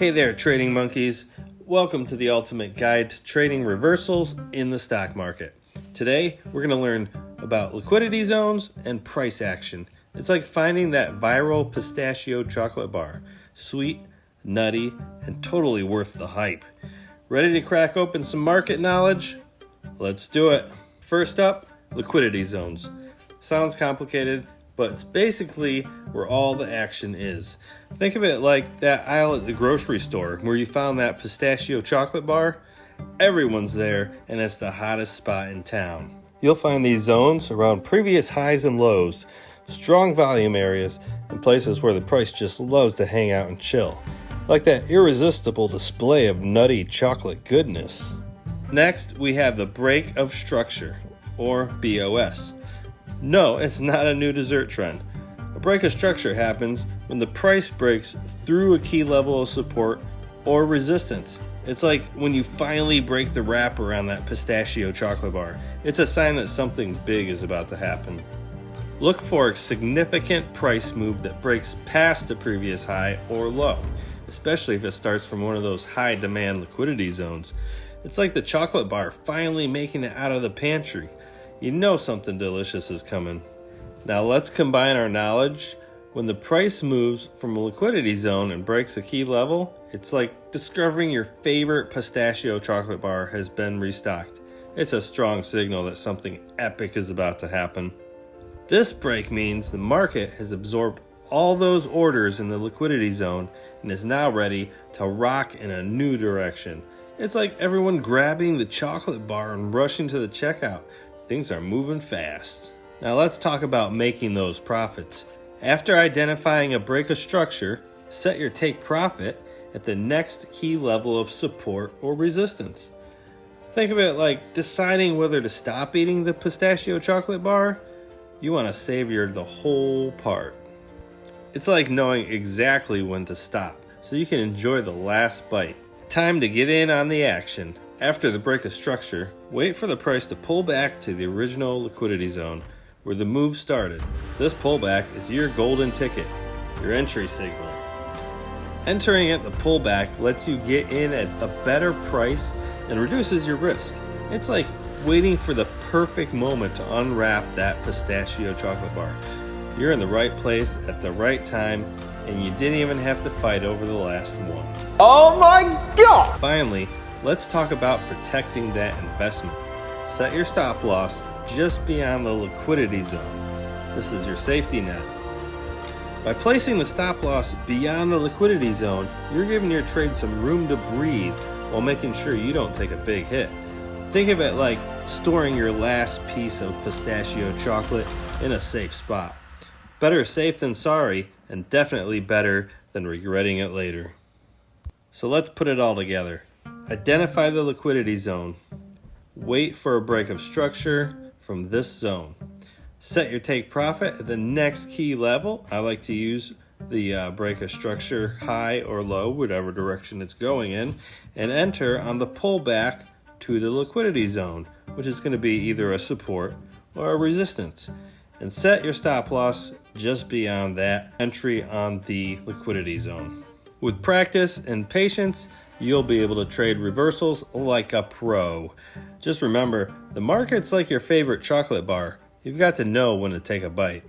Hey there, trading monkeys. Welcome to the ultimate guide to trading reversals in the stock market. Today, we're going to learn about liquidity zones and price action. It's like finding that viral pistachio chocolate bar. Sweet, nutty, and totally worth the hype. Ready to crack open some market knowledge? Let's do it. First up, liquidity zones. Sounds complicated, but it's basically where all the action is. Think of it like that aisle at the grocery store where you found that pistachio chocolate bar. Everyone's there, and it's the hottest spot in town. You'll find these zones around previous highs and lows, strong volume areas, and places where the price just loves to hang out and chill. Like that irresistible display of nutty chocolate goodness. Next, we have the break of structure, or BOS. No, it's not a new dessert trend. A break of structure happens when the price breaks through a key level of support or resistance. It's like when you finally break the wrap around that pistachio chocolate bar. It's a sign that something big is about to happen. Look for a significant price move that breaks past the previous high or low, especially if it starts from one of those high demand liquidity zones. It's like the chocolate bar finally making it out of the pantry. You know something delicious is coming. Now let's combine our knowledge. When the price moves from a liquidity zone and breaks a key level, it's like discovering your favorite pistachio chocolate bar has been restocked. It's a strong signal that something epic is about to happen. This break means the market has absorbed all those orders in the liquidity zone and is now ready to rock in a new direction. It's like everyone grabbing the chocolate bar and rushing to the checkout. Things are moving fast. Now let's talk about making those profits. After identifying a break of structure, set your take profit at the next key level of support or resistance. Think of it like deciding whether to stop eating the pistachio chocolate bar. You want to savor the whole part. It's like knowing exactly when to stop so you can enjoy the last bite. Time to get in on the action. After the break of structure, wait for the price to pull back to the original liquidity zone where the move started. This pullback is your golden ticket, your entry signal. Entering at the pullback lets you get in at a better price and reduces your risk. It's like waiting for the perfect moment to unwrap that pistachio chocolate bar. You're in the right place at the right time, and you didn't even have to fight over the last one. Oh my God! Finally, let's talk about protecting that investment. Set your stop loss just beyond the liquidity zone. This is your safety net. By placing the stop loss beyond the liquidity zone, you're giving your trade some room to breathe while making sure you don't take a big hit. Think of it like storing your last piece of pistachio chocolate in a safe spot. Better safe than sorry, and definitely better than regretting it later. So let's put it all together. Identify the liquidity zone. Wait for a break of structure from this zone. Set your take profit at the next key level. I like to use the break of structure high or low, whatever direction it's going in, and enter on the pullback to the liquidity zone, which is going to be either a support or a resistance. And set your stop loss just beyond that entry on the liquidity zone. With practice and patience, you'll be able to trade reversals like a pro. Just remember, the market's like your favorite chocolate bar. You've got to know when to take a bite.